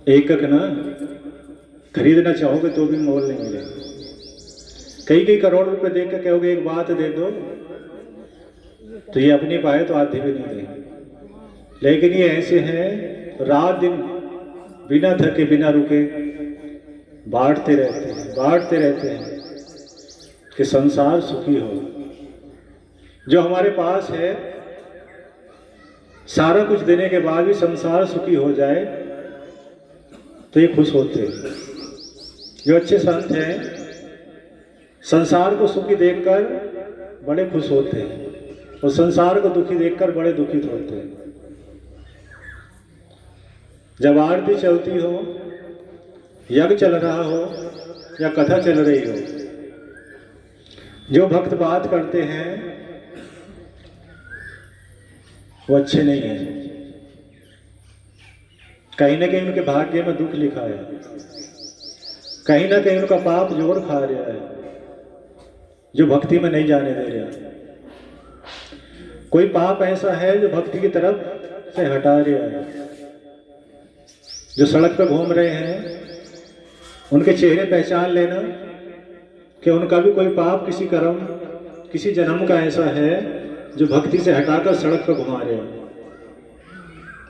एकक ना खरीदना चाहोगे तो भी मोल नहीं मिलेगा। कई कई करोड़ रुपए देकर कहोगे एक बात दे दो तो ये अपनी पाए तो आधे भी नहीं देंगे। लेकिन ये ऐसे हैं रात दिन बिना थके बिना रुके बांटते रहते हैं कि संसार सुखी हो। जो हमारे पास है सारा कुछ देने के बाद भी संसार सुखी हो जाए तो ये खुश होते हैं। जो अच्छे संत हैं संसार को सुखी देखकर बड़े खुश होते हैं और संसार को दुखी देखकर बड़े दुखित होते हैं। जब आरती चलती हो, यज्ञ चल रहा हो या कथा चल रही हो, जो भक्त बात करते हैं वो अच्छे नहीं है। कहीं ना कहीं उनके भाग्य में दुख लिखा है, कहीं ना कहीं उनका पाप जोर खा रहा है जो भक्ति में नहीं जाने दे रहा। कोई पाप ऐसा है जो भक्ति की तरफ से हटा रहा है। जो सड़क पर घूम रहे हैं उनके चेहरे पहचान लेना कि उनका भी कोई पाप किसी कर्म किसी जन्म का ऐसा है जो भक्ति से हटाकर सड़क पर घुमा रहे हैं,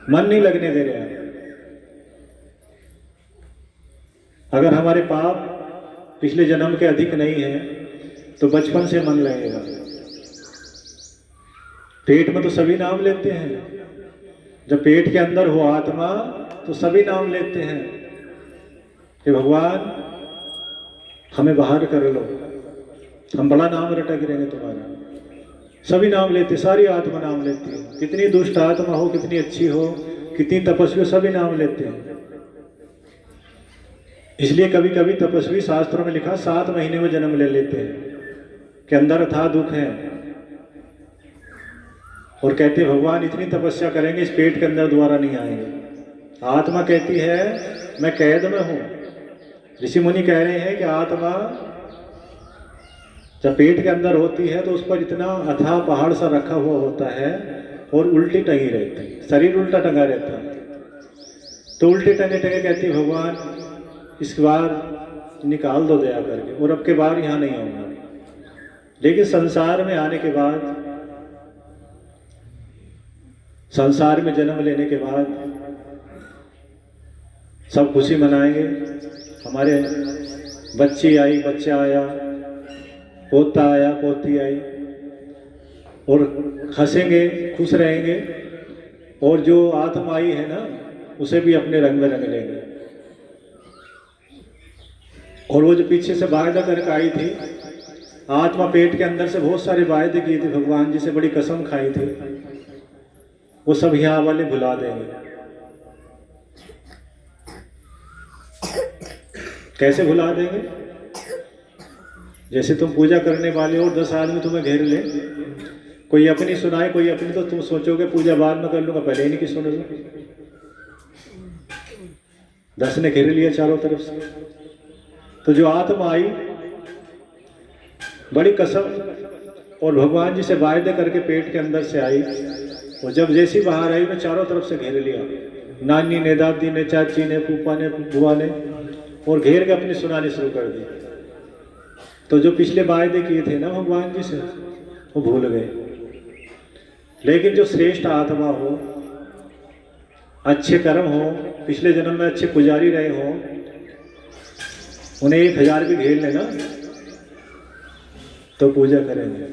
मन नहीं लगने दे रहे हैं। अगर हमारे पाप पिछले जन्म के अधिक नहीं है तो बचपन से मन लगेगा। पेट में तो सभी नाम लेते हैं, जब पेट के अंदर हो आत्मा तो सभी नाम लेते हैं कि भगवान हमें बाहर कर लो, हम बड़ा नाम रटा गिरेंगे तुम्हारा। सभी नाम लेते, सारी आत्मा नाम लेती है। कितनी दुष्ट आत्मा हो, कितनी अच्छी हो, कितनी तपस्वी हो, सभी नाम लेते हैं। इसलिए कभी कभी तपस्वी शास्त्रों में लिखा 7 महीने में जन्म ले लेते हैं कि अंदर अथाह दुख है और कहते भगवान इतनी तपस्या करेंगे इस पेट के अंदर दोबारा नहीं आएंगे। आत्मा कहती है मैं कैद में हूं। ऋषि मुनि कह रहे हैं कि आत्मा जब पेट के अंदर होती है तो उस पर इतना अथाह पहाड़ सा रखा हुआ होता है और उल्टी टंगी रहती है, शरीर उल्टा टंगा रहता है। तो उल्टे टंगे टंगे कहती है भगवान इस बार निकाल दो दया करके और अब के बार यहाँ नहीं आऊंगा। लेकिन संसार में आने के बाद, संसार में जन्म लेने के बाद सब खुशी मनाएंगे। हमारे बच्ची आई, बच्चा आया, पोता आया, पोती आई और हंसेंगे, खुश रहेंगे। और जो आत्मा आई है ना उसे भी अपने रंग में रंग लेंगे। और वो जो पीछे से वायदा करके आई थी, आत्मा पेट के अंदर से बहुत सारे वायदे किए थे भगवान जी से, बड़ी कसम खाई थी, वो सब यहाँ वाले भुला देंगे। कैसे भुला देंगे? जैसे तुम पूजा करने वाले हो और 10 आदमी तुम्हें घेर ले, कोई अपनी सुनाए कोई अपनी, तो तुम सोचोगे पूजा बाद में कर लूंगा, पहले ही नहीं की सुनोगे। 10 ने घेर लिया चारों तरफ से। तो जो आत्मा आई बड़ी कसम और भगवान जी से वायदे करके पेट के अंदर से आई, और जब जैसी बाहर आई उन्हें चारों तरफ से घेर लिया। नानी ने, दादी ने, चाची ने, फूफा ने, बुआ ने, और घेर के अपनी सुनानी शुरू कर दी। तो जो पिछले वायदे किए थे ना भगवान जी से वो भूल गए। लेकिन जो श्रेष्ठ आत्मा हो, अच्छे कर्म हो, पिछले जन्म में अच्छे पुजारी रहे हो, उन्हें 1000 भी घेर लेना तो पूजा करेंगे,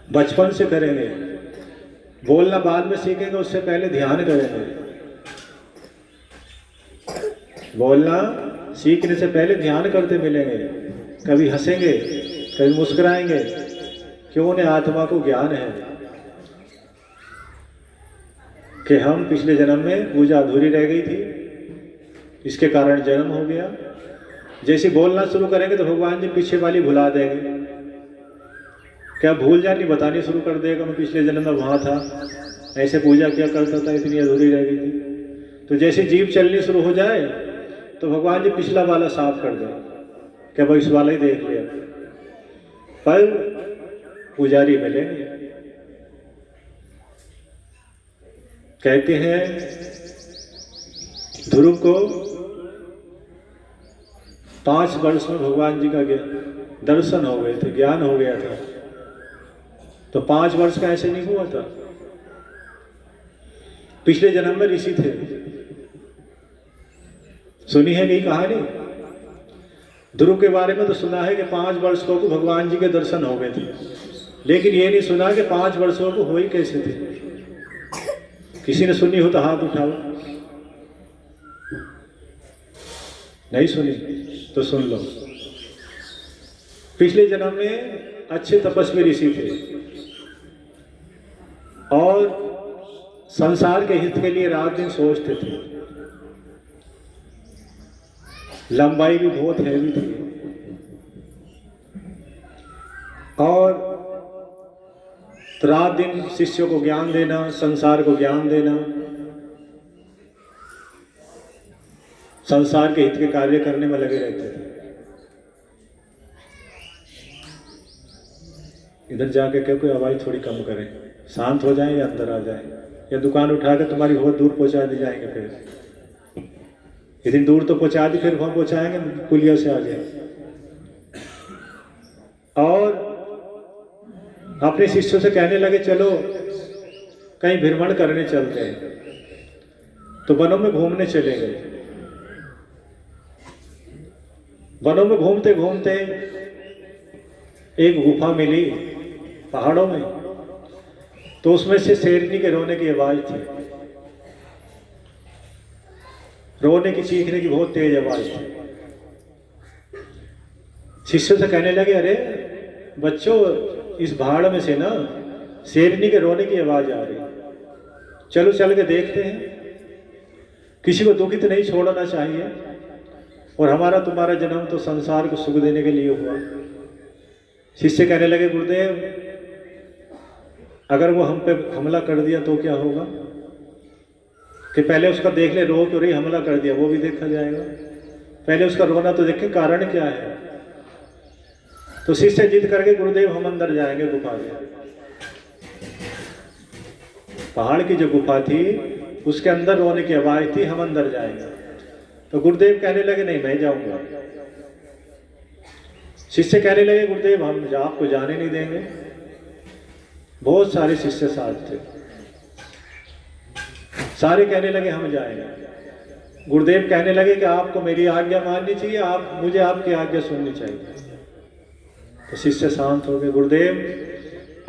बचपन से करेंगे। बोलना बाद में सीखेंगे, उससे पहले ध्यान करेंगे। बोलना सीखने से पहले ध्यान करते मिलेंगे, कभी हंसेंगे, कभी मुस्कुराएंगे, क्यों? उन्हें आत्मा को ज्ञान है कि हम पिछले जन्म में पूजा अधूरी रह गई थी, इसके कारण जन्म हो गया। जैसे बोलना शुरू करेंगे तो भगवान जी पीछे वाली भुला देंगे। क्या भूल जानी बतानी शुरू कर देगा, मैं पिछले जन्म में वहाँ था, ऐसे पूजा क्या करता था, इतनी अधूरी रह गई थी। तो जैसे जीभ चलनी शुरू हो जाए तो भगवान जी पिछला वाला साफ कर दे, क्या भाई इस वाला ही देख लिया। पर पुजारी मिलेंगे, कहते हैं ध्रुव को 5 वर्ष में भगवान जी का दर्शन हो गए थे, ज्ञान हो गया था। तो 5 वर्ष का ऐसे नहीं हुआ था, पिछले जन्म में ऋषि थे। सुनी है नहीं कहानी? ध्रुव के बारे में तो सुना है कि 5 वर्षों को भगवान जी के दर्शन हो गए थे, लेकिन ये नहीं सुना कि 5 वर्षों को हुई कैसे थे। किसी ने सुनी हो तो हाथ उठाओ। नहीं सुनी तो सुन लो। पिछले जन्म में अच्छे तपस्वी ऋषि थे और संसार के हित के लिए रात दिन सोचते थे। लंबाई भी बहुत हैवी थी और रात दिन शिष्यों को ज्ञान देना, संसार को ज्ञान देना, संसार के हित के कार्य करने में लगे रहते थे। इधर जाके क्या कोई आवाज थोड़ी कम करें, शांत हो जाए या अंदर आ जाए, या दुकान उठाकर तुम्हारी बहुत दूर पहुंचा दी जाएंगे। फिर इतनी दूर तो पहुंचा दी, फिर वहां पहुंचाएंगे पुलिया से आ जाए। और अपने शिष्यों से कहने लगे चलो कहीं भ्रमण करने चलते हैं। तो वनों में घूमने चले गए। वनों में घूमते घूमते एक गुफा मिली पहाड़ों में, तो उसमें से शेरनी के रोने की आवाज थी। रोने की, चीखने की बहुत तेज आवाज थी। शिष्य से कहने लगे अरे बच्चों, इस पहाड़ में से ना शेरनी के रोने की आवाज आ रही, चलो चल के देखते हैं। किसी को दुखित नहीं छोड़ना चाहिए, और हमारा तुम्हारा जन्म तो संसार को सुख देने के लिए हुआ। शिष्य कहने लगे गुरुदेव, अगर वो हम पे हमला कर दिया तो क्या होगा? कि पहले उसका देख ले, रो क्यों रही, हमला कर दिया वो भी देखा जाएगा। पहले उसका रोना तो देखे, कारण क्या है। तो शिष्य जिद करके गुरुदेव हम अंदर जाएंगे गुफा में। पहाड़ की जो गुफा थी उसके अंदर रोने की आवाज थी, हम अंदर जाएंगे। तो गुरुदेव कहने लगे नहीं मैं जाऊंगा। शिष्य कहने लगे गुरुदेव हम आपको जाने नहीं देंगे। बहुत सारे शिष्य साथ थे, सारे कहने लगे हम जाएंगे। गुरुदेव कहने लगे कि आपको मेरी आज्ञा माननी चाहिए, आप मुझे आपकी आज्ञा सुननी चाहिए। तो शिष्य शांत हो गए। गुरुदेव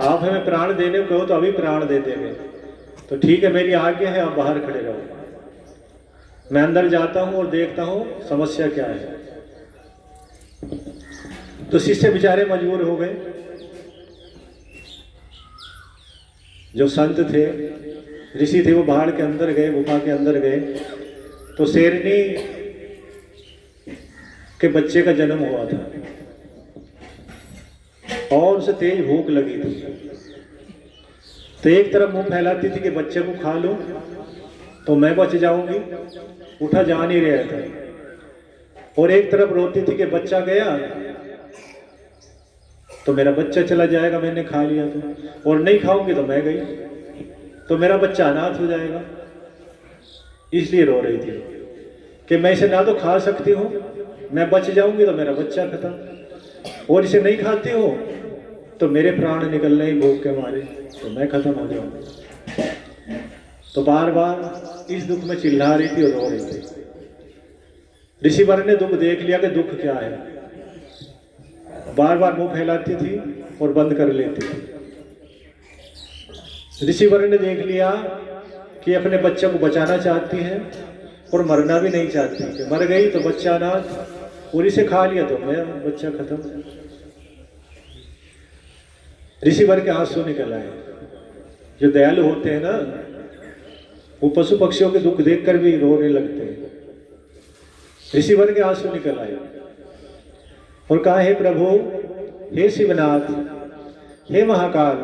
आप हमें प्राण देने को हो तो अभी प्राण दे देंगे। तो ठीक है मेरी आज्ञा है, आप बाहर खड़े रहो, मैं अंदर जाता हूं और देखता हूं समस्या क्या है। तो शिष्य बेचारे मजबूर हो गए। जो संत थे, ऋषि थे, वो पहाड़ के अंदर गए, गुफा के अंदर गए। तो शेरनी के बच्चे का जन्म हुआ था और उसे तेज भूख लगी थी। तो एक तरफ मुंह फैलाती थी कि बच्चे को खा लूं तो मैं बच जाऊंगी, उठा जा नहीं रहा था। और एक तरफ रोती थी कि बच्चा गया तो मेरा बच्चा चला जाएगा, मैंने खा लिया तो, और नहीं खाऊंगी तो मैं गई तो मेरा बच्चा अनाथ हो जाएगा। इसलिए रो रही थी कि मैं इसे ना तो खा सकती हूँ, मैं बच जाऊंगी तो मेरा बच्चा खत्म, और इसे नहीं खाती हूँ तो मेरे प्राण निकलने ही भूख के मारे, तो मैं खत्म हो जाऊंगा। तो बार बार इस दुख में चिल्ला रही थी और रो रही थी। ऋषिवर ने दुख देख लिया कि दुख क्या है। बार बार मुंह फैलाती थी और बंद कर लेती थी। ऋषिवर ने देख लिया कि अपने बच्चे को बचाना चाहती है और मरना भी नहीं चाहती, कि मर गई तो बच्चा अनाथ, और इसे खा लिया तो मेरा बच्चा खत्म। ऋषिवर के आंसू निकल आए। जो दयालु होते हैं ना, वो पशु पक्षियों के दुख देखकर भी रोने लगते हैं। ऋषिवर के आंसू निकल आए और कहा हे प्रभु, हे शिवनाथ, हे महाकाल,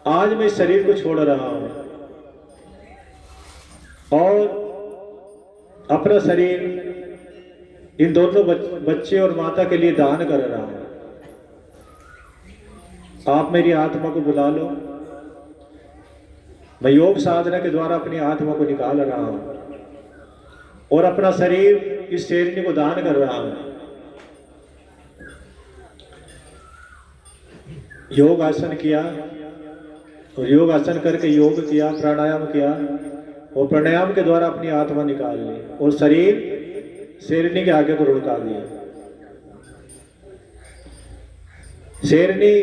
आज मैं शरीर को छोड़ रहा हूं और अपना शरीर इन दोनों बच्चे और माता के लिए दान कर रहा हूं। आप मेरी आत्मा को बुला लो, मैं योग साधना के द्वारा अपनी आत्मा को निकाल रहा हूं और अपना शरीर इस शेरनी को दान कर रहा हूं। योग आसन किया और योग आसन करके योग किया, प्राणायाम किया और प्राणायाम के द्वारा अपनी आत्मा निकाल ली और शरीर शेरनी के आगे को लुढ़का दिया। शेरनी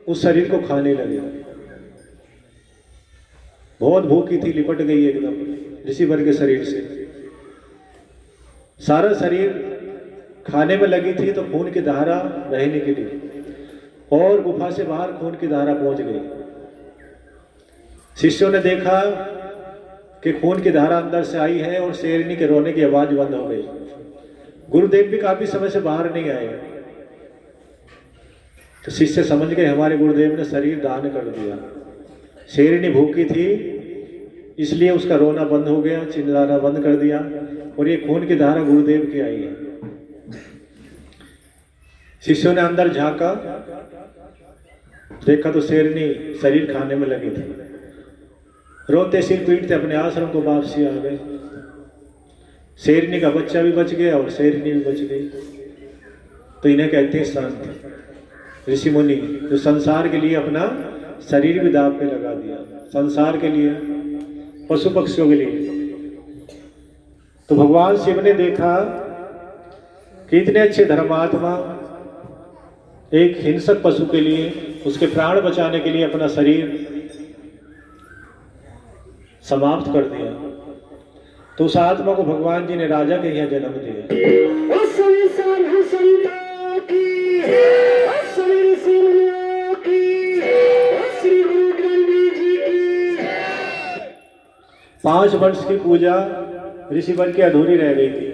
उस शरीर को खाने लगी। बहुत भूखी थी, लिपट गई एकदम ऋषिवर के शरीर से। सारा शरीर खाने में लगी थी तो खून की धारा बहने के लिए और गुफा से बाहर खून की धारा पहुंच गई। शिष्यों ने देखा कि खून की धारा अंदर से आई है और शेरनी के रोने की आवाज बंद हो गई। गुरुदेव भी काफी समय से बाहर नहीं आए तो शिष्य समझ गए हमारे गुरुदेव ने शरीर दान कर दिया। शेरनी भूखी थी इसलिए उसका रोना बंद हो गया, चिल्लाना बंद कर दिया और ये खून की धारा गुरुदेव की आई है। शिष्यों ने अंदर झांका, देखा तो शेरनी शरीर खाने में लगी थी। रोते सिर पीटते अपने आश्रम को वापसी आ गए। शेरनी का बच्चा भी बच गया और शेरनी भी बच गई। तो इन्हें कहते हैं संत ऋषि मुनि, जो संसार के लिए अपना शरीर भी दांव पे लगा दिया, संसार के लिए, पशु पक्षियों के लिए। तो भगवान शिव ने देखा कि इतने अच्छे धर्मात्मा एक हिंसक पशु के लिए, उसके प्राण बचाने के लिए अपना शरीर समाप्त कर दिया। तो उस आत्मा को भगवान जी ने राजा के यहाँ जन्म दिया। 5 वर्ष की पूजा ऋषिवर की अधूरी रह गई थी।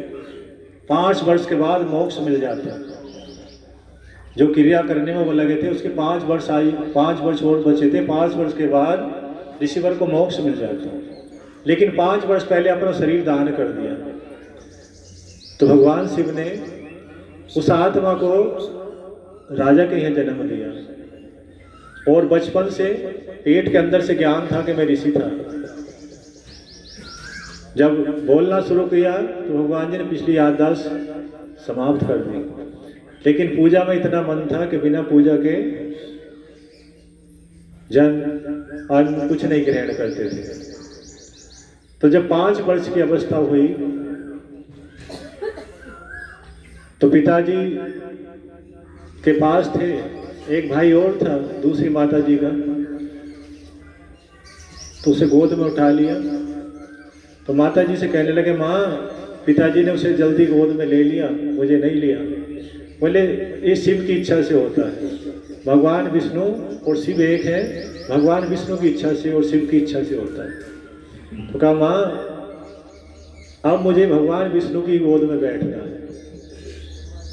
5 वर्ष के बाद मोक्ष मिल जाता। जो क्रिया करने में वो लगे थे उसके 5 वर्ष आयु, 5 वर्ष और बचे थे। 5 वर्ष के बाद ऋषिवर को मोक्ष मिल जाता, लेकिन 5 वर्ष पहले अपना शरीर दान कर दिया। तो भगवान शिव ने उस आत्मा को राजा के यहाँ जन्म दिया और बचपन से पेट के अंदर से ज्ञान था कि मैं ऋषि था। जब बोलना शुरू किया तो भगवान जी ने पिछली याददाश्त समाप्त कर दी, लेकिन पूजा में इतना मन था कि बिना पूजा के जन अन्न कुछ नहीं ग्रहण करते थे। तो जब 5 वर्ष की अवस्था हुई तो पिताजी के पास थे एक भाई और था दूसरी माता जी का, तो उसे गोद में उठा लिया। तो माता जी से कहने लगे, माँ पिताजी ने उसे जल्दी गोद में ले लिया, मुझे नहीं लिया। बोले ये शिव की इच्छा से होता है, भगवान विष्णु और शिव एक है, भगवान विष्णु की इच्छा से और शिव की इच्छा से होता है। तो कहा, माँ अब मुझे भगवान विष्णु की गोद में बैठना है।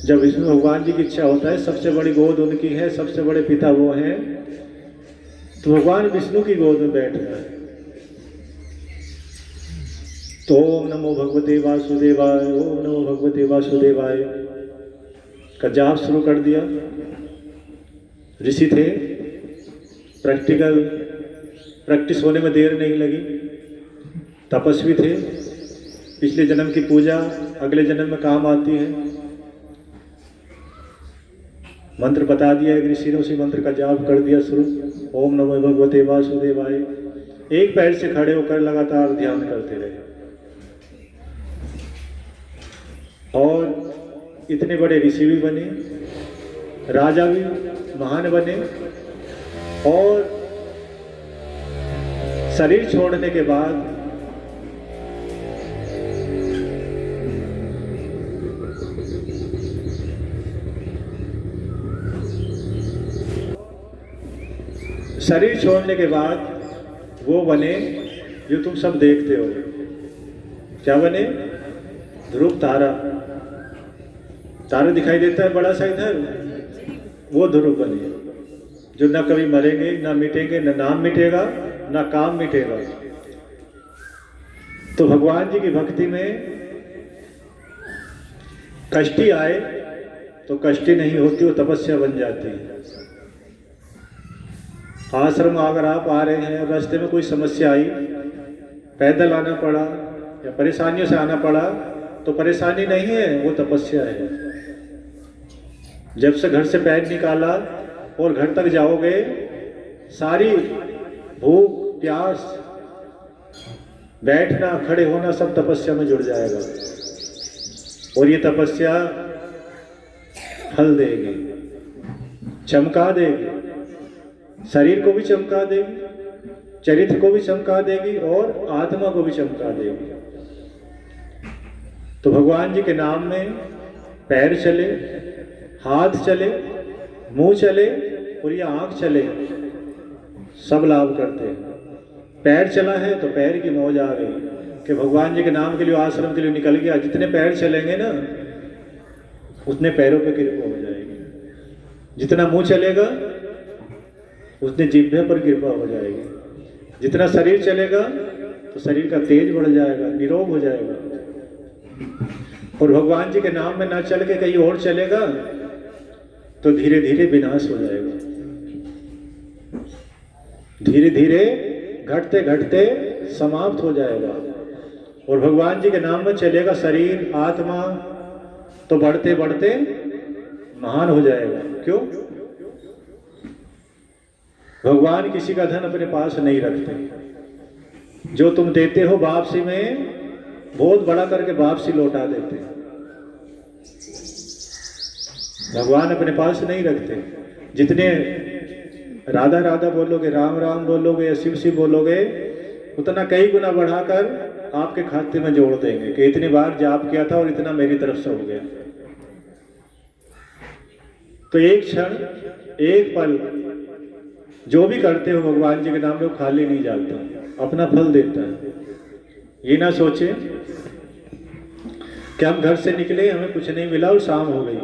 जब विष्णु भगवान जी की इच्छा होता है, सबसे बड़ी गोद उनकी है, सबसे बड़े पिता वो हैं, तो भगवान विष्णु की गोद में बैठना है। तो ओम नमो भगवते वासुदेवाय, ओम नमो भगवते वासुदेवाय का जाप शुरू कर दिया। ऋषि थे, प्रैक्टिस होने में देर नहीं लगी, तपस्वी थे। पिछले जन्म की पूजा अगले जन्म में काम आती है। मंत्र बता दिया एक ऋषि ने, उसी मंत्र का जाप कर दिया शुरू, ओम नमो भगवते वासुदेवाय। एक पैर से खड़े होकर लगातार ध्यान करते रहे और इतने बड़े ऋषि भी बने, राजा भी महान बने। और शरीर छोड़ने के बाद वो बने जो तुम सब देखते हो। क्या बने? ध्रुव तारा। तारा दिखाई देता है बड़ा सा इधर, वो ध्रुव बने जो ना कभी मरेंगे, ना मिटेंगे, ना नाम मिटेगा, ना काम मिटेगा। तो भगवान जी की भक्ति में कष्टी आए तो कष्टी नहीं होती, वो तपस्या बन जाती है। आश्रम अगर आप आ रहे हैं, रास्ते में कोई समस्या आई, पैदल आना पड़ा या परेशानियों से आना पड़ा, तो परेशानी नहीं है, वो तपस्या है। जब से घर से पैर निकाला और घर तक जाओगे, सारी भूख प्यास, बैठना खड़े होना सब तपस्या में जुड़ जाएगा। और ये तपस्या फल देगी, चमका देगी, शरीर को भी चमका देगी, चरित्र को भी चमका देगी और आत्मा को भी चमका देगी। तो भगवान जी के नाम में पैर चले, हाथ चले, मुंह चले और ये आंख चले, सब लाभ करते हैं। पैर चला है तो पैर की मौज आ गई कि भगवान जी के नाम के लिए, आश्रम के लिए निकल गया। जितने पैर चलेंगे ना, उतने पैरों पे कृपा हो जाएगी। जितना मुंह चलेगा उतने जिह्वे पर कृपा हो जाएगी। जितना शरीर चलेगा तो शरीर का तेज बढ़ जाएगा, निरोग हो जाएगा। और भगवान जी के नाम में ना चल के कहीं और चलेगा तो धीरे धीरे विनाश हो जाएगा। धीरे धीरे घटते घटते समाप्त हो जाएगा। और भगवान जी के नाम में चलेगा शरीर, आत्मा, तो बढ़ते बढ़ते महान हो जाएगा। क्यों? भगवान किसी का धन अपने पास नहीं रखते। जो तुम देते हो वापसी में, बहुत बड़ा करके वापसी लौटा देते। भगवान अपने पास नहीं रखते। जितने राधा राधा बोलोगे, राम राम बोलोगे या शिव शिव बोलोगे, उतना कई गुना बढ़ाकर आपके खाते में जोड़ देंगे कि इतनी बार जाप किया था और इतना मेरी तरफ से हो गया। तो एक क्षण, एक पल जो भी करते हो भगवान जी के नाम में, वो खाली नहीं जाता, अपना फल देता है। ये ना सोचे कि हम घर से निकले, हमें कुछ नहीं मिला और शाम हो गई,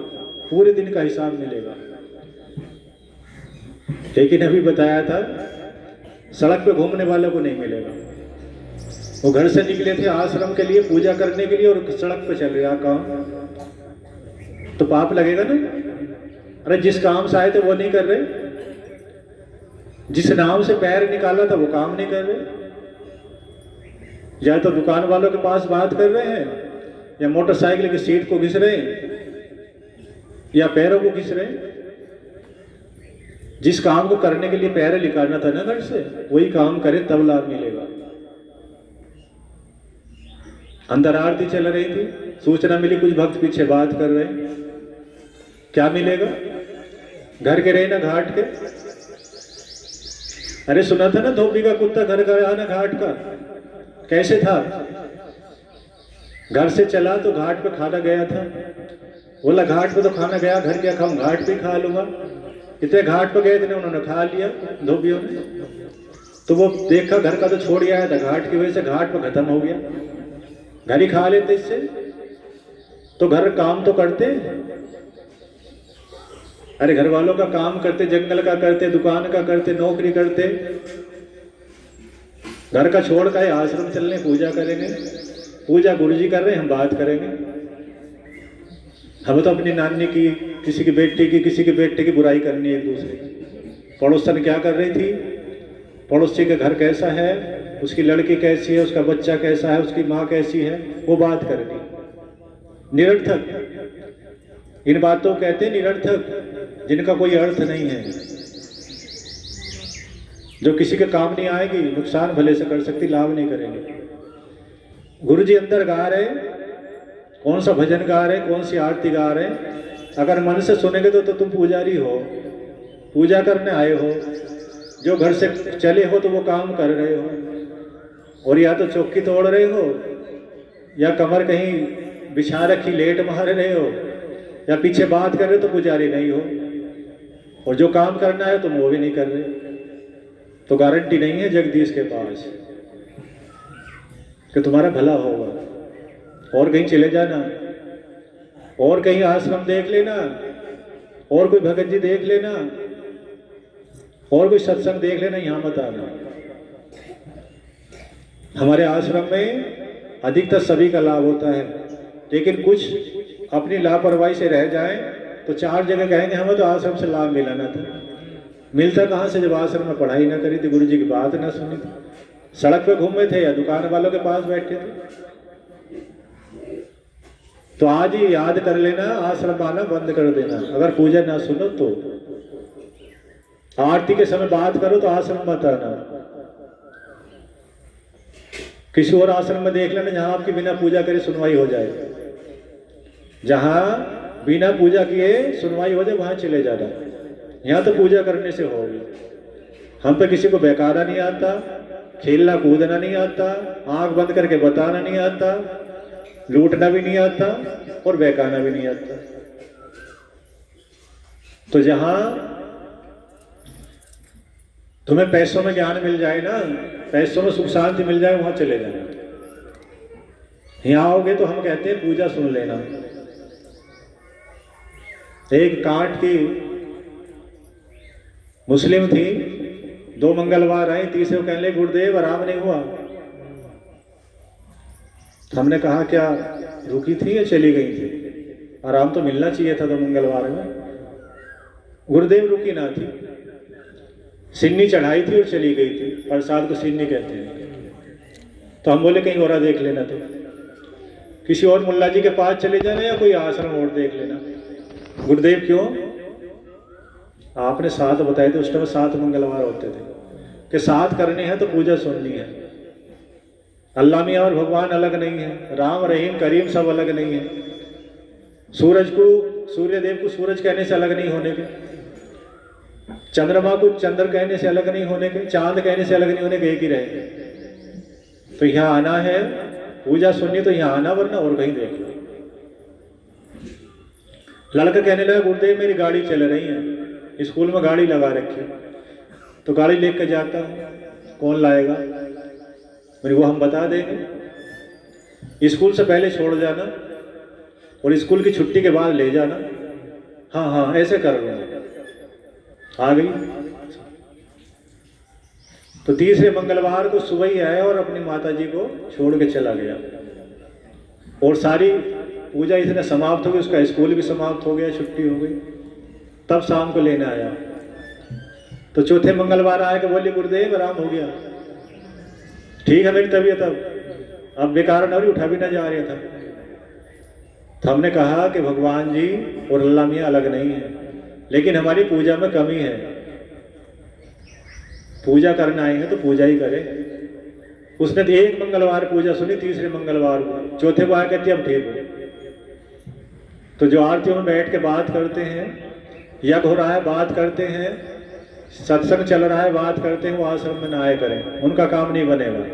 पूरे दिन का हिसाब मिलेगा। लेकिन अभी बताया था, सड़क पे घूमने वालों को नहीं मिलेगा। वो घर से निकले थे आश्रम के लिए, पूजा करने के लिए, और सड़क पे चल रहा काम, तो पाप लगेगा ना। अरे जिस काम से आए थे वो नहीं कर रहे, जिस नाम से पैर निकाला था वो काम नहीं कर रहे। या तो दुकान वालों के पास बात कर रहे हैं, या मोटरसाइकिल की सीट को घिस रहे हैं, या पैरों को घिस रहे हैं। जिस काम को करने के लिए पैर निकालना था ना घर से, वही काम करे तब लाभ मिलेगा। अंदर आरती चल रही थी, सूचना मिली कुछ भक्त पीछे बात कर रहे हैं, क्या मिलेगा? घर के रहे ना घाट के। अरे सुना था ना, धोबी का कुत्ता घर का रहा ना घाट का। कैसे था? घर से चला तो घाट पे खाना गया था, बोला घाट पे तो खाना गया, घर क्या खाऊं, घाट पे खा लूंगा। इतने घाट पे गए थे, उन्होंने खा लिया धोबियों ने। तो वो देखा घर का तो छोड़ ही आया था, घाट की वजह से घाट पे खत्म हो गया। घर ही खा लेते इससे, तो घर काम तो करते। अरे घर वालों का काम करते, जंगल का करते, दुकान का करते, नौकरी करते। घर का छोड़ का आश्रम चलने, पूजा करेंगे। पूजा गुरुजी कर रहे हैं, हम बात करेंगे। हमें तो अपनी नानी की, किसी की बेटी की, किसी के बेटे की बुराई करनी है एक दूसरे की। पड़ोसन क्या कर रही थी, पड़ोसी का घर कैसा है, उसकी लड़की कैसी है, उसका बच्चा कैसा है, उसकी माँ कैसी है, वो बात करनी। निरर्थक। इन बातों को कहते हैं निरर्थक, जिनका कोई अर्थ नहीं है, जो किसी के काम नहीं आएगी, नुकसान भले से कर सकती, लाभ नहीं करेंगे। गुरुजी अंदर गा रहे, कौन सा भजन गा रहे, कौन सी आरती गा रहे, अगर मन से सुनेंगे तो तुम पुजारी हो, पूजा करने आए हो। जो घर से चले हो तो वो काम कर रहे हो, और या तो चौकी तोड़ रहे हो, या कमर कहीं बिछा रखी लेट मार रहे हो, या पीछे बात कर रहे हो, तो पुजारी नहीं हो। और जो काम करना है तुम वो भी नहीं कर रहे, तो गारंटी नहीं है जगदीश के पास कि तुम्हारा भला होगा। और कहीं चले जाना, और कहीं आश्रम देख लेना, और कोई भगत जी देख लेना, और कोई सत्संग देख लेना, यहाँ मत आना। हमारे आश्रम में अधिकतर सभी का लाभ होता है, लेकिन कुछ अपनी लापरवाही से रह जाएं तो 4 जगह कहेंगे हमें तो आश्रम से लाभ मिलाना था, मिलता कहाँ से जब आश्रम में पढ़ाई ना करी थी, गुरु जी की बात ना सुनी थी, सड़क पे घूमे थे या दुकान वालों के पास बैठे थे। तो आज ही याद कर लेना, आश्रम आना बंद कर देना। अगर पूजा ना सुनो तो आरती के समय बात करो तो आश्रम मत आना। किसी और आश्रम में देख लेना जहां आपकी बिना पूजा करे सुनवाई हो जाए। जहां बिना पूजा किए सुनवाई हो जाए वहां चले जाना। यहाँ तो पूजा करने से होगी। हम पे किसी को बेकारा नहीं आता, खेलना कूदना नहीं आता, आंख बंद करके बताना नहीं आता, लूटना भी नहीं आता और बहकाना भी नहीं आता। तो जहां तुम्हें पैसों में ज्ञान मिल जाए ना, पैसों में सुख शांति मिल जाए, वहां चले जाना। यहां आओगे तो हम कहते हैं पूजा सुन लेना। एक काट की मुस्लिम थी, 2 मंगलवार आए, तीसरे कहने लगे गुरुदेव आराम नहीं हुआ। हमने कहा क्या रुकी थी या चली गई थी? आराम तो मिलना चाहिए था 2 मंगलवार में। गुरुदेव रुकी ना थी, सिन्नी चढ़ाई थी और चली गई थी। प्रसाद को सिन्नी कहते हैं। तो हम बोले कहीं और देख लेना, तो किसी और मुल्ला जी के पास चले जाना या कोई आश्रम और देख लेना। गुरुदेव क्यों? आपने 7 बताए थे, उस टाइम 7 मंगलवार होते थे कि 7 करने हैं तो पूजा सुननी है। अल्लाह मियाँ और भगवान अलग नहीं है, राम रहीम करीम सब अलग नहीं है। सूरज को सूर्यदेव को सूरज कहने से अलग नहीं होने के, चंद्रमा को चंद्र कहने से अलग नहीं होने के, चांद कहने से अलग नहीं होने के, एक ही रहेंगे। तो यहाँ आना है, पूजा सुननी तो यहाँ आना, वरना और कहीं देख लो। लड़का कहने लगा गुरुदेव मेरी गाड़ी चल रही है, स्कूल में गाड़ी लगा रखी, तो गाड़ी लेकर जाता हूँ, कौन लाएगा? मेरे वो हम बता देंगे। स्कूल से पहले छोड़ जाना और स्कूल की छुट्टी के बाद ले जाना। हाँ हाँ ऐसे कर लूँगा। आ गई। तो तीसरे मंगलवार को सुबह ही आया और अपनी माता जी को छोड़ के चला गया। और सारी पूजा इसने समाप्त हो गई, उसका स्कूल भी समाप्त हो गया, छुट्टी हो गई। तब शाम को लेने आया। तो चौथे मंगलवार आया कि बोले गुरुदेव आराम हो गया, ठीक है मेरी तबीयत अब बेकार न उठा भी ना जा रहा था। तो हमने कहा कि भगवान जी और अल्लाह मियाँ अलग नहीं है, लेकिन हमारी पूजा में कमी है। पूजा करना आएंगे तो पूजा ही करें। उसने तो 1 मंगलवार पूजा सुनी, तीसरे मंगलवार को, चौथे को आया कहती अब ठीक हो। तो जो आरतियों में बैठ के बात करते हैं, यज्ञ हो रहा है बात करते हैं, सत्संग चल रहा है बात करते हैं, वो आश्रम में ना आए करें, उनका काम नहीं बनेगा।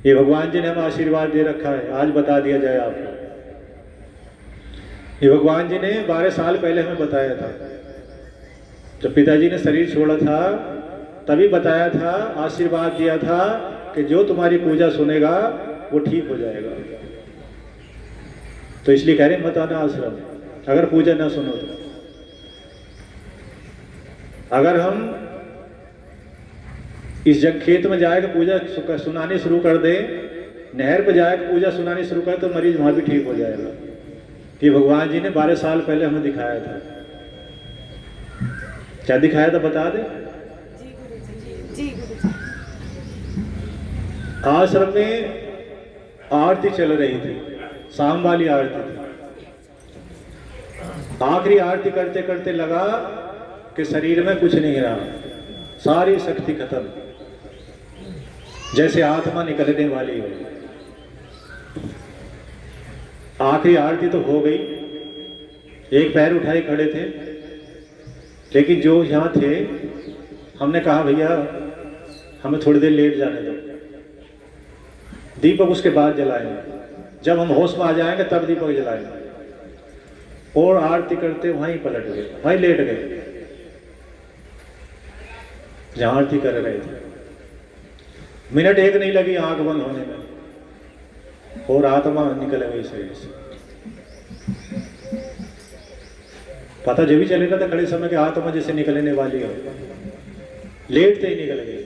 ये भगवान जी ने हमें आशीर्वाद दे रखा है, आज बता दिया जाए आपको। ये भगवान जी ने 12 साल पहले हमें बताया था, जब पिताजी ने शरीर छोड़ा था तभी बताया था, आशीर्वाद दिया था कि जो तुम्हारी पूजा सुनेगा वो ठीक हो जाएगा। तो इसलिए कह रहे मत आना आश्रम अगर पूजा ना सुनो तो। अगर हम इस जग खेत में जाकर पूजा सुनानी शुरू कर दें, नहर पर जाकर पूजा सुनानी शुरू कर, तो मरीज वहां भी ठीक हो जाएगा। ये भगवान जी ने 12 साल पहले हमें दिखाया था। क्या दिखाया था बता दे? आश्रम में आरती चल रही थी, शाम वाली आरती थी। आखिरी आरती करते करते लगा कि शरीर में कुछ नहीं रहा, सारी शक्ति खत्म, जैसे आत्मा निकलने वाली हो। आखिरी आरती तो हो गई, एक पैर उठाए खड़े थे, लेकिन जो यहाँ थे हमने कहा भैया हमें थोड़ी देर लेट जाने दो, दीपक उसके बाद जलाएंगे, जब हम होश में आ जाएंगे तब दीपक जलाएंगे। और आरती करते वहीं पलट गए, वहीं लेट गए जहां आरती कर रहे थे। मिनट एक नहीं लगी आंख बंद होने में और आत्मा निकल गई शरीर से। पता जब भी चलेगा था खड़े समय के आत्मा जैसे निकलने वाली हो, लेटते ही निकल गई।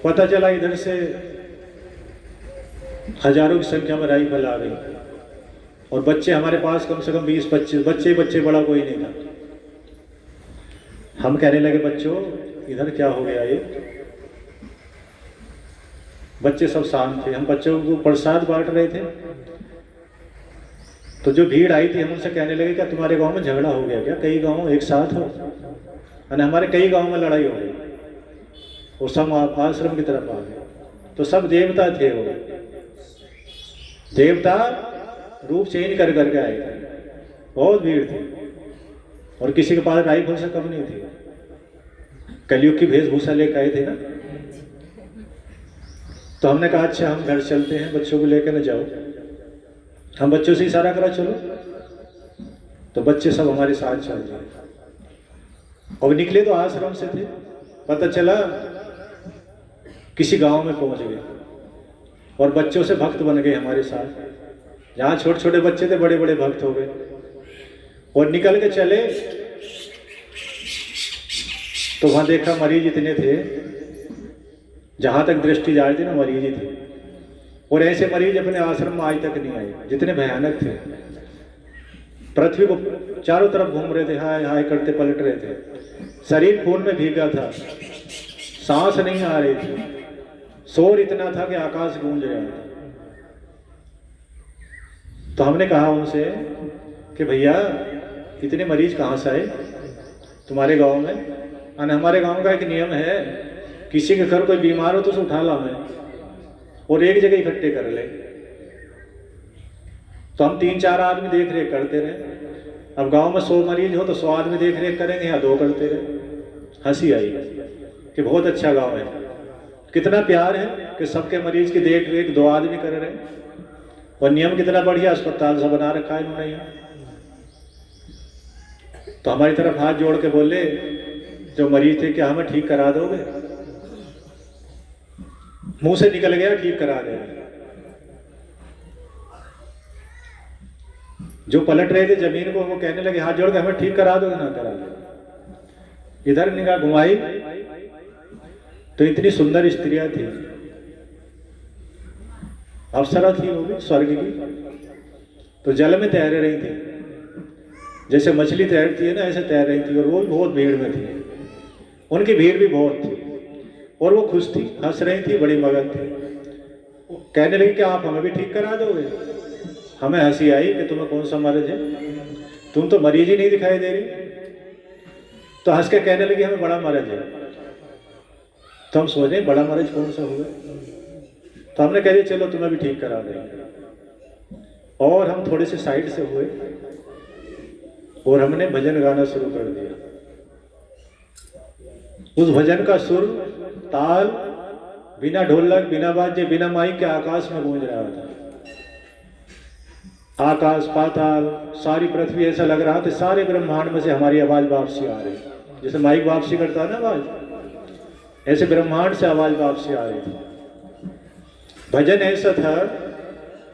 पता चला इधर से हजारों की संख्या में राइफल आ गई और बच्चे हमारे पास कम से कम 20-25 बच्चे, बड़ा कोई नहीं था। हम कहने लगे बच्चों इधर क्या हो गया ये। बच्चे सब शांत थे, हम बच्चों को प्रसाद बांट रहे थे। तो जो भीड़ आई थी हम उनसे कहने लगे क्या तुम्हारे गांव में झगड़ा हो गया क्या, कई गांव एक साथ हो। और हमारे कई गांव में लड़ाई हो गई, वो सब आश्रम की तरफ आ गए। तो सब देवता थे, वो देवता रूप चेंज कर करके आए थे, बहुत भीड़ थी और किसी के पास राइफल से कम नहीं थी। कलयुग की वेशभूषा लेकर आए थे ना। तो हमने कहा अच्छा हम घर चलते हैं, बच्चों को लेकर न जाओ। हम बच्चों से इशारा करा चलो, तो बच्चे सब हमारे साथ चल रहे। और निकले तो आश्रम से थे, पता चला किसी गांव में पहुंच गए और बच्चों से भक्त बन गए हमारे साथ। जहाँ छोटे छोटे बच्चे थे बड़े बड़े भक्त हो गए। और निकल के चले तो वहां देखा मरीज इतने थे, जहां तक दृष्टि जा रही थी ना मरीज ही थे। और ऐसे मरीज अपने आश्रम में आज तक नहीं आए, जितने भयानक थे। पृथ्वी को चारों तरफ घूम रहे थे, हाय हाय करते पलट रहे थे। शरीर खून में भीगा था, सांस नहीं आ रही थी, शोर इतना था कि आकाश गूंज रहा था। तो हमने कहा उनसे कि भैया इतने मरीज कहाँ से आए तुम्हारे गांव में। और हमारे गांव का एक नियम है, किसी के घर कोई बीमार हो तो उसे उठा ला मैं और एक जगह इकट्ठे कर ले। तो हम 3-4 आदमी देख रेख करते रहे। अब गांव में 100 मरीज हो तो 100 आदमी देख रेख करेंगे या 2 करते रहे। हंसी आई कि बहुत अच्छा गांव है, कितना प्यार है कि सबके मरीज की देख रेख 2 आदमी कर रहे हैं। और नियम कितना बढ़िया अस्पताल सा बना रखा है इन्होंने यहाँ। तो हमारी तरफ हाथ जोड़ के बोले जो मरीज थे क्या हमें ठीक करा दोगे। मुंह से निकल गया ठीक करा देंगे। जो पलट रहे थे जमीन को वो कहने लगे हाथ जोड़ के हमें ठीक करा दोगे ना करा दो। इधर निगाह घुमाई तो इतनी सुंदर स्त्रियां थी, अप्सरा थी वो भी स्वर्ग की। तो जल में तैर रही थी, जैसे मछली तैरती है ना ऐसे तैर रही थी। और वो भी बहुत भीड़ में थी, उनकी भीड़ भी बहुत थी और वो खुश थी, हंस रही थी, बड़ी मगन थी। कहने लगी कि आप हमें भी ठीक करा दोगे। हमें हंसी आई कि तुम्हें कौन सा मर्ज है, तुम तो मरीज ही नहीं दिखाई दे रही। तो हंस के कहने लगी हमें बड़ा मर्ज है। तो हम सोच रहे बड़ा मर्ज कौन सा हुआ। तो हमने कह दिया चलो तुम्हें भी ठीक करा देंगे। और हम थोड़े से साइड से हुए और हमने भजन गाना शुरू कर दिया। उस भजन का सुर ताल बिना ढोलक बिना बाजे बिना माइक के आकाश में गूंज रहा था। आकाश पाताल सारी पृथ्वी ऐसा लग रहा था सारे ब्रह्मांड में से हमारी आवाज वापसी आ रही, जैसे माइक वापसी करता है ना आवाज, ऐसे ब्रह्मांड से आवाज वापसी आ रही थी। भजन ऐसा था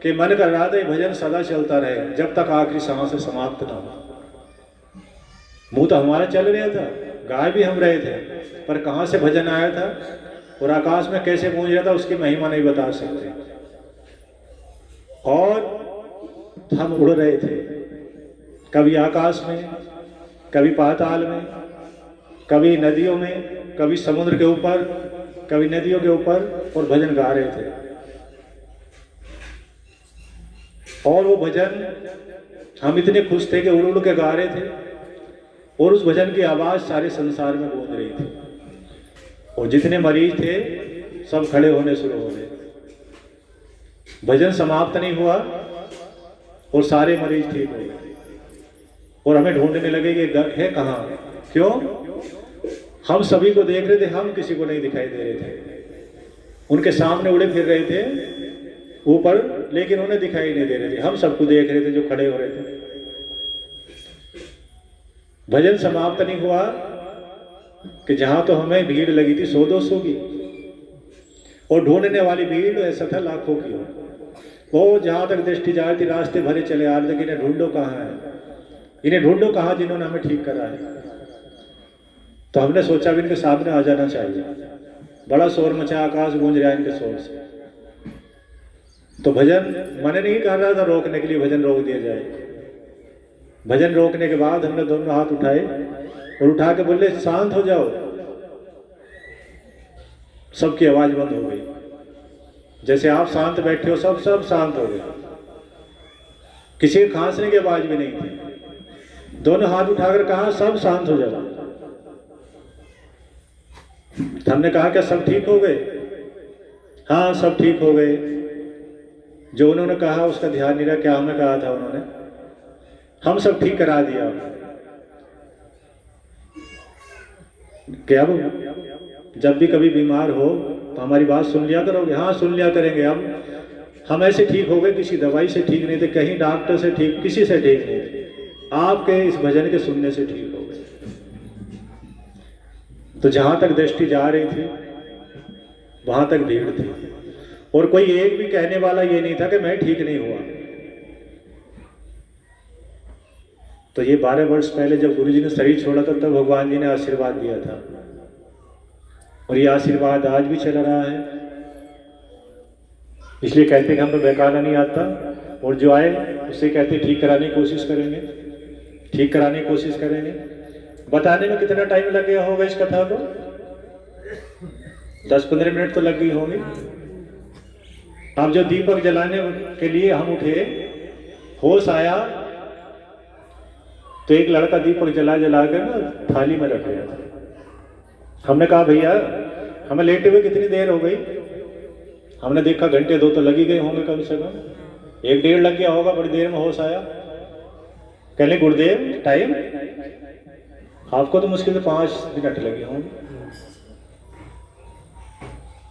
कि मन कर रहा था ये भजन सदा चलता रहे जब तक आखिरी सांस समाप्त ना हो। मुंह तो हमारा चल रहा था, गाय भी हम रहे थे, पर कहां से भजन आया था और आकाश में कैसे गूंज रहा था उसकी महिमा नहीं बता सकते। और हम उड़ रहे थे, कभी आकाश में, कभी पाताल में, कभी नदियों में, कभी समुद्र के ऊपर, कभी नदियों के ऊपर, और भजन गा रहे थे। और वो भजन हम इतने खुश थे कि उड़ उड़ के गा रहे थे और उस भजन की आवाज सारे संसार में गूंज रही थी। और जितने मरीज थे सब खड़े होने शुरू हो गए। भजन समाप्त नहीं हुआ और सारे मरीज ठीक हो गए और हमें ढूंढने लगे कि है कहाँ। क्यों? हम सभी को देख रहे थे, हम किसी को नहीं दिखाई दे रहे थे। उनके सामने उड़े फिर रहे थे ऊपर, लेकिन उन्हें दिखाई नहीं दे रहे थे। हम सबको देख रहे थे जो खड़े हो रहे थे। भजन समाप्त नहीं हुआ कि जहां तो हमें भीड़ लगी थी 100-200 की, और ढूंढने वाली भीड़ ऐसा था लाखों की हो। वो जहां तक दृष्टि जा रही थी रास्ते भरे चले आ रहे थे कि इन्हें ढूंढो कहाँ है, इन्हें ढूंढो कहाँ जिन्होंने हमें ठीक करा है। तो हमने सोचा भी इनके सामने आ जाना चाहिए। बड़ा शोर मचा, आकाश गूंज रहा है इनके शोर से। तो भजन मन नहीं कर रहा था रोकने के लिए, भजन रोक दिया जाए। भजन रोकने के बाद हमने दोनों हाथ उठाए और उठा के बोले शांत हो जाओ। सबकी आवाज बंद हो गई, जैसे आप शांत बैठे हो सब शांत हो गए। किसी के खांसने की आवाज भी नहीं थी। दोनों हाथ उठाकर कहा सब शांत हो जाओ। हमने कहा क्या सब ठीक हो गए? हाँ सब ठीक हो गए। जो उन्होंने कहा उसका ध्यान नहीं रहा। क्या हमने कहा था उन्होंने? हम सब ठीक करा दिया। क्या वो जब भी कभी बीमार हो तो हमारी बात सुन लिया करोगे? हाँ सुन लिया करेंगे। हम ऐसे ठीक हो गए, किसी दवाई से ठीक नहीं थे, कहीं डॉक्टर से ठीक, किसी से ठीक नहीं थे, आपके इस भजन के सुनने से ठीक हो गए। तो जहां तक दृष्टि जा रही थी वहां तक भीड़ थी, और कोई एक भी कहने वाला ये नहीं था कि मैं ठीक नहीं हुआ। तो ये 12 वर्ष पहले जब गुरु जी ने शरीर छोड़ा था तब भगवान जी ने आशीर्वाद दिया था, और ये आशीर्वाद आज भी चल रहा है। इसलिए कहते हैं कि हम पे बहकाना नहीं आता, और जो आए उससे कहते ठीक कराने की कोशिश करेंगे, ठीक कराने की कोशिश करेंगे। बताने में कितना टाइम लग गया होगा इस कथा को? 10-15 मिनट तो लग गई होंगी। अब जो दीपक जलाने के लिए हम उठे, होश आया तो एक लड़का दीपक जला कर ना थाली में रख गया। हमने कहा भैया हमें लेटे हुए कितनी देर हो गई? हमने देखा घंटे 2 तो लग ही गए होंगे, कम से कम 1-1.5 लग गया होगा। बड़ी देर में होश आया। कहले गुरुदेव टाइम? आपको तो मुश्किल से 5 मिनट लगे होंगे।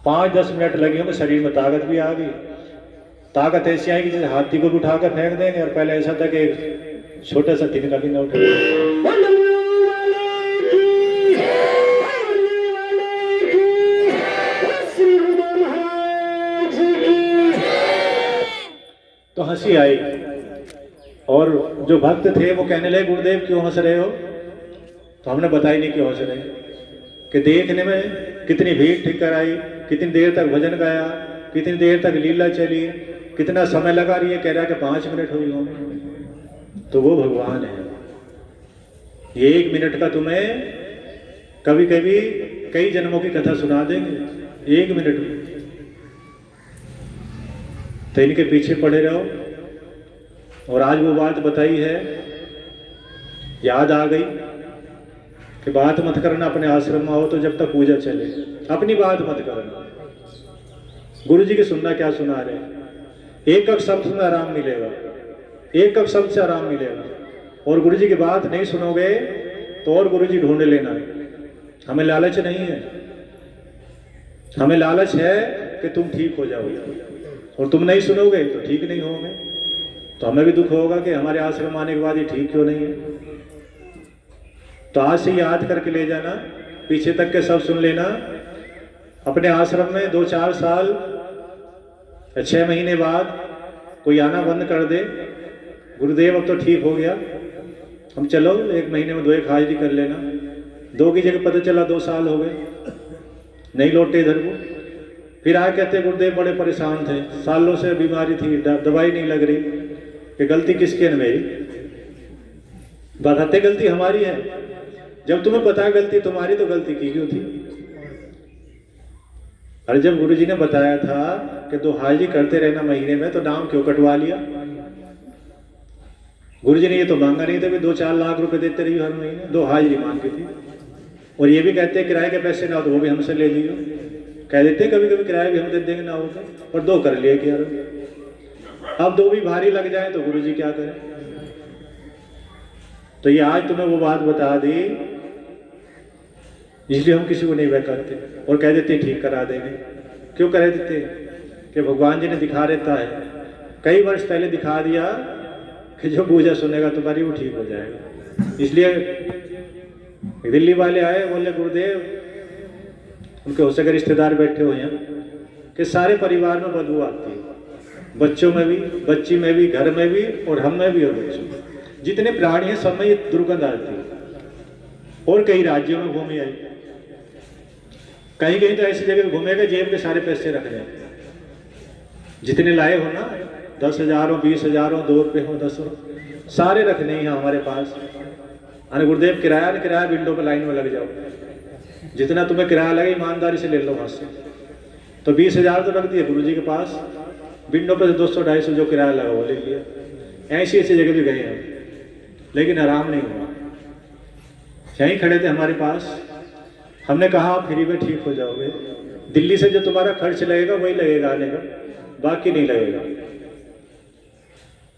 5-10 मिनट लगे होंगे। शरीर में ताकत भी आ गई। ताकत ऐसी आई कि जैसे हाथी को भी उठाकर फेंक देंगे, और पहले ऐसा था कि छोटा सा तिनका भी न उठे। तो हंसी आई, और जो भक्त थे वो कहने लगे गुरुदेव क्यों हंस रहे हो? तो हमने बताई नहीं क्यों हंस रहे, कि देखने में कितनी भीड़ ठीक कराई, कितनी देर तक भजन गाया, कितनी देर तक लीला चली, कितना समय लगा रही है। कह रहा कि 5 मिनट हुई होंगे। तो वो भगवान है। ये 1 मिनट का तुम्हें कभी कभी कई जन्मों की कथा सुना देंगे 1 मिनट में। तो इनके पीछे पड़े रहो। और आज वो बात बताई है, याद आ गई कि बात मत करना अपने आश्रम में हो तो जब तक पूजा चले, अपनी बात मत करना। गुरु जी की सुनना क्या सुना रहे? एक शब्द में आराम मिलेगा, एक शब्द से आराम मिलेगा। और गुरु जी की बात नहीं सुनोगे तो और गुरु जी ढूंढ लेना। हमें लालच नहीं है, हमें लालच है कि तुम ठीक हो जाओगे, और तुम नहीं सुनोगे तो ठीक नहीं होगे। तो हमें भी दुख होगा कि हमारे आश्रम आने के बाद ये ठीक क्यों नहीं है। तो आज से याद करके ले जाना, पीछे तक के सब सुन लेना। अपने आश्रम में 2-4 साल 6 महीने बाद कोई आना बंद कर दे, गुरुदेव अब तो ठीक हो गया, हम चलो 1 महीने में 2-1 हाजिरी कर लेना। 2 की जगह पता चला 2 साल हो गए, नहीं लौटे इधर को। फिर आए कहते गुरुदेव बड़े परेशान थे, सालों से बीमारी थी, दवाई नहीं लग रही। कि गलती किसकी है? मेरी। बताते गलती हमारी है। जब तुम्हें पता गलती तुम्हारी तो गलती की क्यों थी? अरे जब गुरु जी ने बताया था कि 2 हाजिरी करते रहना महीने में, तो नाम क्यों कटवा लिया? गुरु जी ने ये तो मांगा नहीं था कि 2-4 लाख रुपए देते रहिए हर महीने, 2 हाजिरी मांगी थी। और ये भी कहते हैं किराए के पैसे ना हो तो वो भी हमसे ले लीजिए, कह देते कभी कभी किराया भी हम दे देंगे ना हो तो, और 2 कर लिए कि यार अब 2 भी भारी लग जाए तो गुरु जी क्या करें। तो ये आज तुम्हें वो बात बता दी, इसलिए हम किसी को नहीं बहकाते और कह देते ठीक करा देंगे। क्यों कह देते? कि भगवान जी ने दिखा देता है, कई वर्ष पहले दिखा दिया कि जो पूजा सुनेगा तुम्हारी वो ठीक हो जाएगा। इसलिए दिल्ली वाले आए, बोले गुरुदेव, उनके हो सके रिश्तेदार बैठे हुए हैं, कि सारे परिवार में बदबू आती है, बच्चों में भी, बच्ची में भी, घर में भी, और हम में भी, और बच्चों में, जितने प्राणी हैं सब में ये दुर्गंध आती है। और कई राज्यों में घूमे आई, कहीं कहीं तो ऐसी जगह घूमेगा जेब के सारे पैसे रख रहे हैं, जितने लाए हो ना, 10,000 हो, 20,000 हो, 2 रुपये हो, 10 हो, सारे रखने हैं हमारे पास। अरे गुरुदेव किराया न किराया, विंडो पे लाइन में लग जाओ, जितना तुम्हें किराया लगे ईमानदारी से ले लो वहाँ से। तो 20,000 तो रख दिए गुरु जी के पास, विंडो पे 200-250 जो किराया लगा वो ले लिया। ऐसी ऐसी जगह भी गए हम, लेकिन आराम नहीं हुआ। यहीं खड़े थे हमारे पास, हमने कहा आप फ्री में ठीक हो जाओगे, दिल्ली से जो तुम्हारा खर्च लगेगा वही लगेगा आने का, बाकी नहीं लगेगा।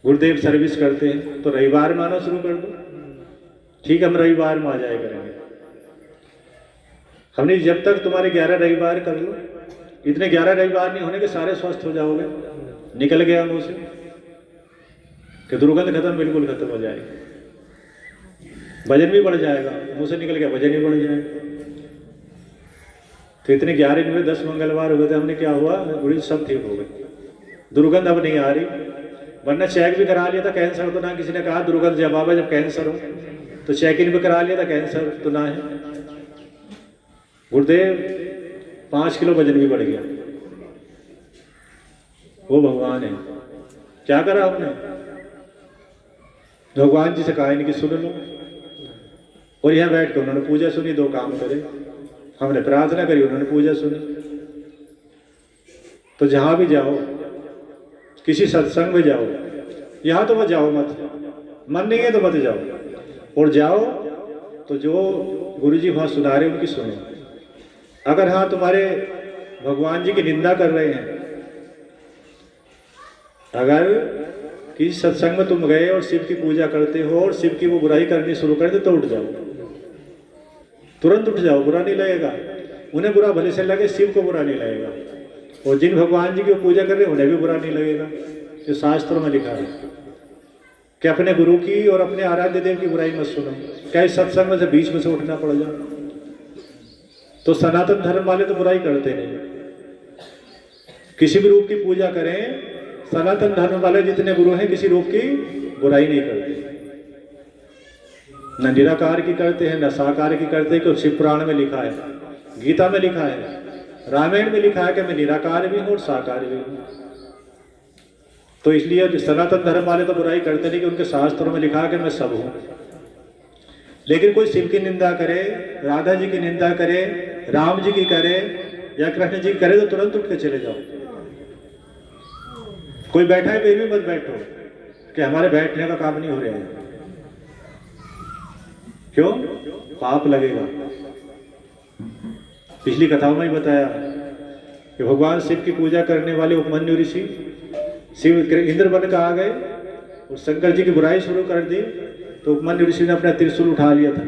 गुरुदेव सर्विस करते हैं तो रविवार में आना शुरू कर दो, ठीक हम रविवार में आ जाया करेंगे। हमने जब तक तुम्हारे 11 रविवार कर लो, इतने 11 रविवार नहीं होने के सारे स्वस्थ हो जाओगे। निकल गया मुंह से कि दुर्गंध खत्म, बिल्कुल खत्म हो जाएगी, वजन भी बढ़ जाएगा, मुंह से निकल गया वजन भी बढ़ जाएगा। तो इतने 11 दिन में 10 मंगलवार हुए थे, हमने क्या हुआ, गुरु जी सब ठीक हो गए, दुर्गंध अब नहीं आ रही। वरना चेक भी करा लिया था, कैंसर तो ना, किसी ने कहा दुर्गंध जवाब है जब कैंसर हो, तो चेक इन भी करा लिया था, कैंसर तो ना है। गुरुदेव 5 किलो वजन भी बढ़ गया, वो भगवान है। क्या करा हमने, भगवान जी से कहा इनकी सुन लो, और यहाँ बैठ कर उन्होंने पूजा सुनी, 2 काम करे, हमने प्रार्थना करी, उन्होंने पूजा सुनी। तो जहां भी जाओ, किसी सत्संग में जाओ, यहाँ तो मत जाओ, मत, मन नहीं है तो मत जाओ, और जाओ तो जो गुरु जी वहां सुना रहे उनकी सुनो। अगर हाँ तुम्हारे भगवान जी की निंदा कर रहे हैं, अगर किसी सत्संग में तुम गए और शिव की पूजा करते हो और शिव की वो बुराई करनी शुरू कर दे, तो उठ जाओ, तुरंत उठ जाओ, बुरा नहीं लगेगा। उन्हें बुरा भले से लगे, शिव को बुरा नहीं लगेगा, और जिन भगवान जी की पूजा कर रहे हैं उन्हें भी बुरा नहीं लगेगा। जो शास्त्रों में लिखा है कि अपने गुरु की और अपने आराध्य देव की बुराई मत सुनो, क्या इस सत्संग में से बीच में से उठना पड़ जाए। तो सनातन धर्म वाले तो बुराई करते नहीं, किसी भी रूप की पूजा करें, सनातन धर्म वाले जितने गुरु हैं किसी रूप की बुराई नहीं करते, न निराकार की करते हैं न साकार की करते हैं। क्योंकि शिव पुराण में लिखा है, गीता में लिखा है, रामायण में लिखा है कि मैं निराकार भी हूं और साकार भी हूं। तो इसलिए सनातन धर्म वाले तो बुराई करते नहीं, कि उनके शास्त्रों में लिखा है कि मैं सब हूं। लेकिन कोई शिव की निंदा करे, राधा जी की निंदा करे, राम जी की करे या कृष्ण जी की करे, तो तुरंत उठ के चले जाओ। कोई बैठा है फिर भी मत बैठो कि हमारे बैठने का काम नहीं हो रहा है, क्यों, पाप लगेगा। पिछली कथाओं में ही बताया कि भगवान शिव की पूजा करने वाले उपमन्यु ऋषि शिव इंद्र बन का आ गए और शंकर जी की बुराई शुरू कर दी। तो उपमन्यु ऋषि ने अपना त्रिशूल उठा लिया था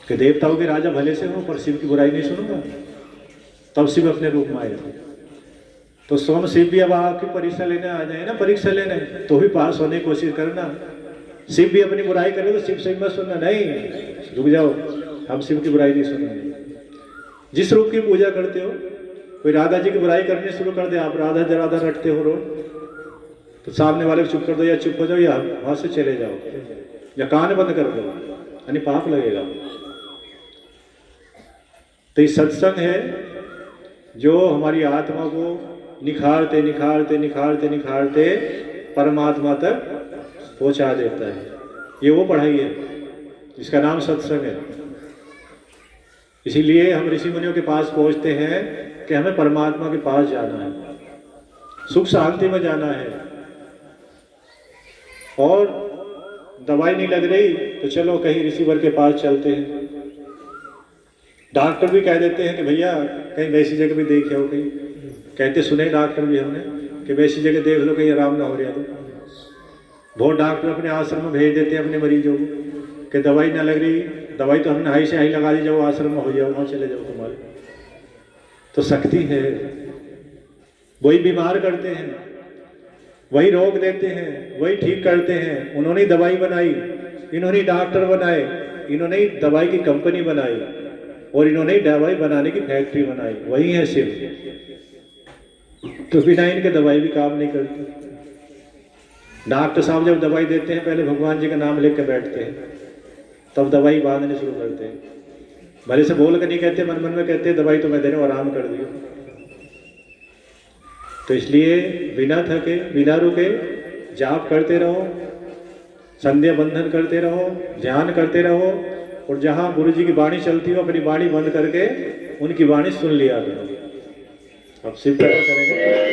कि देवताओं के राजा भले से हो पर शिव की बुराई नहीं सुनूंगा। तब शिव अपने रूप में आए थे। तो सोम शिव भी अब आपकी परीक्षा लेने आ जाए ना, परीक्षा लेने, तो भी पास होने की कोशिश करना। शिव भी अपनी बुराई करे तो शिव से मत सुनना, नहीं रुक जाओ, हम शिव की बुराई नहीं सुनेंगे। जिस रूप की पूजा करते हो, कोई राधा जी की बुराई करनी शुरू कर दे, आप राधा राधा रटते हो रोज, तो सामने वाले को चुप कर दो, या चुप हो जाओ या वहां से चले जाओ या कान बंद कर दो, यानी पाप लगेगा। तो ये सत्संग है जो हमारी आत्मा को निखारते निखारते निखारते निखारते परमात्मा तक पहुंचा देता है। ये वो पढ़ाई है जिसका नाम सत्संग है। इसीलिए हम ऋषि मुनियों के पास पहुंचते हैं कि हमें परमात्मा के पास जाना है, सुख शांति में जाना है। और दवाई नहीं लग रही तो चलो कहीं ऋषिवर के पास चलते हैं। डॉक्टर भी कह देते हैं कि भैया कहीं वैसी जगह भी देखे हो, कहीं कहते सुने डॉक्टर भी हमने कि वैसी जगह देख लो कहीं आराम ना हो रहा। तो बहुत डॉक्टर अपने आश्रम में भेज देते हैं अपने मरीजों को कि दवाई ना लग रही, दवाई तो हमने हाई से हाई लगा दी, जाओ आश्रम में हो जाओ, वहाँ चले जाओ तुम्हारे। तो शक्ति है, वही बीमार करते हैं, वही रोग देते हैं, वही ठीक करते हैं। उन्होंने दवाई बनाई, इन्होंने डॉक्टर बनाए, इन्होंने दवाई की कंपनी बनाई और इन्होंने दवाई बनाने की फैक्ट्री बनाई, वही है शिव। तो बिना इनके दवाई भी काम नहीं करती। डॉक्टर साहब जब दवाई देते हैं पहले भगवान जी का नाम लेकर बैठते हैं, तब दवाई बांधने शुरू करते हैं। भले से बोल कर नहीं कहते, मन मन में कहते हैं दवाई तो मैं दे रहा हूँ, आराम कर दियो। तो इसलिए बिना थके बिना रुके जाप करते रहो, संध्या बंधन करते रहो, ध्यान करते रहो, और जहाँ गुरु जी की वाणी चलती हो अपनी वाणी बंद करके उनकी वाणी सुन लिया करो। अब शिव कथा करेंगे।